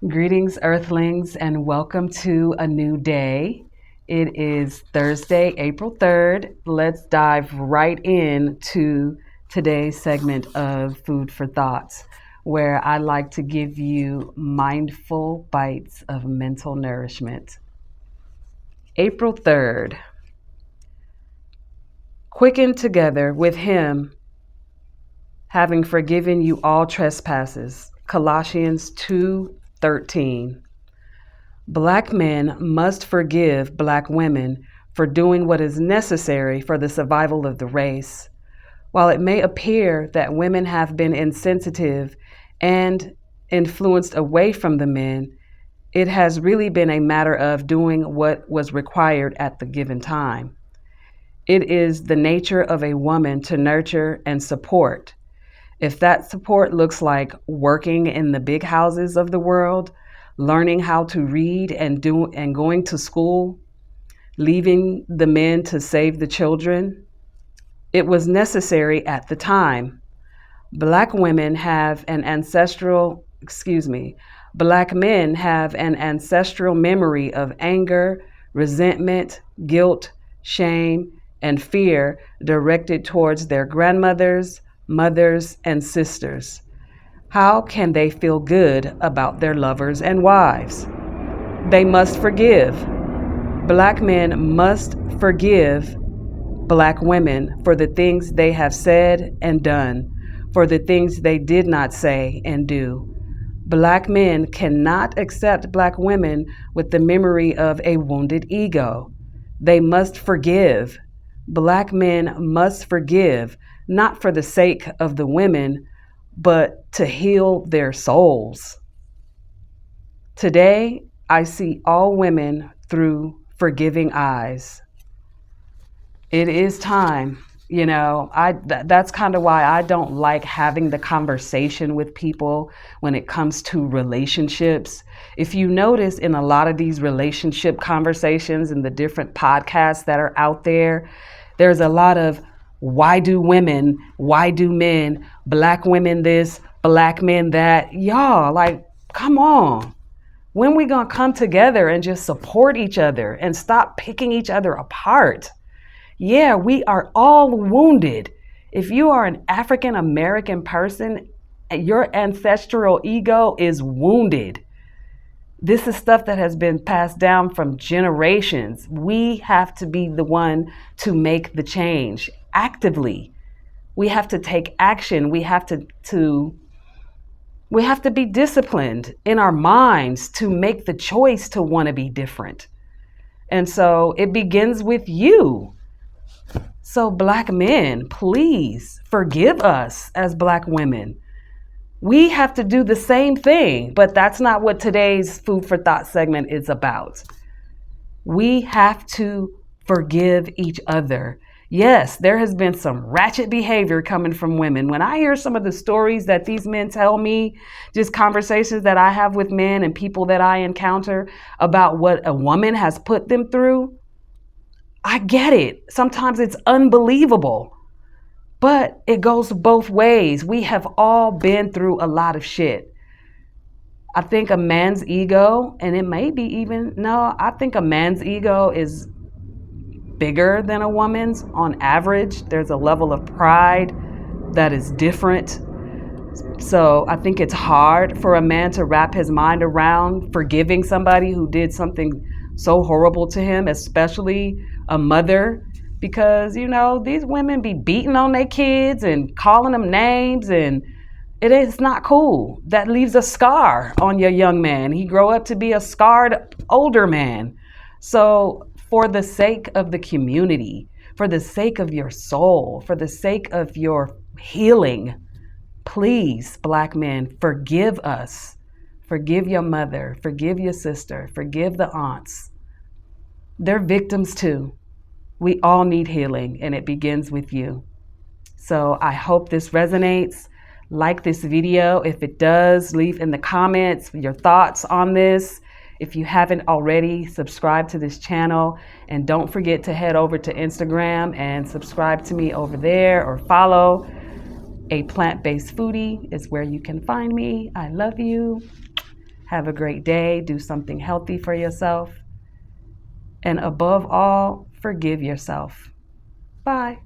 Greetings, Earthlings, and welcome to a new day. It is Thursday, April 3rd. Let's dive right into today's segment of Food for Thoughts, where I like to give you mindful bites of mental nourishment. April 3rd. Quicken together with Him, having forgiven you all trespasses. Colossians 2:13. Black men must forgive Black women for doing what is necessary for the survival of the race. While it may appear that women have been insensitive and influenced away from the men, it has really been a matter of doing what was required at the given time. It is the nature of a woman to nurture and support. If that support looks like working in the big houses of the world, learning how to read and going to school, leaving the men to save the children, it was necessary at the time. Black women have an ancestral, excuse me, Black men have an ancestral memory of anger, resentment, guilt, shame, and fear directed towards their grandmothers, mothers, and sisters. How can they feel good about their lovers and wives? They must forgive. Black men must forgive Black women for the things they have said and done, for the things they did not say and do. Black men cannot accept Black women with the memory of a wounded ego. They must forgive. Black men must forgive, not for the sake of the women, but to heal their souls. Today, I see all women through forgiving eyes. It is time. That's kind of why I don't like having the conversation with people when it comes to relationships. If you notice in a lot of these relationship conversations and the different podcasts that are out there, there's a lot of why do women, why do men, Black women this, Black men that. Y'all, like, come on. When we gonna come together and just support each other and stop picking each other apart? Yeah, we are all wounded. If you are an African American person, your ancestral ego is wounded. This is stuff that has been passed down from generations. We have to be the one to make the change actively. We have to take action. We have to be disciplined in our minds to make the choice to want to be different. And so it begins with you. So Black men, please forgive us as Black women. We have to do the same thing, but that's not what today's Food for Thought segment is about. We have to forgive each other. Yes, there has been some ratchet behavior coming from women. When I hear some of the stories that these men tell me, just conversations that I have with men and people that I encounter about what a woman has put them through, I get it. Sometimes it's unbelievable. But it goes both ways. We have all been through a lot of shit. I think a man's ego, and it may be even, no, I think a man's ego is bigger than a woman's on average. There's a level of pride that is different. So I think it's hard for a man to wrap his mind around forgiving somebody who did something so horrible to him, especially a mother. Because, these women be beating on their kids and calling them names, and it is not cool. That leaves a scar on your young man. He grow up to be a scarred older man. So for the sake of the community, for the sake of your soul, for the sake of your healing, please, Black men, forgive us. Forgive your mother, forgive your sister, forgive the aunts. They're victims too. We all need healing, and it begins with you. So I hope this resonates. Like this video. If it does, leave in the comments your thoughts on this. If you haven't already, subscribe to this channel. And don't forget to head over to Instagram and subscribe to me over there, or follow. A Plant-Based Foodie is where you can find me. I love you. Have a great day. Do something healthy for yourself. And above all, forgive yourself. Bye.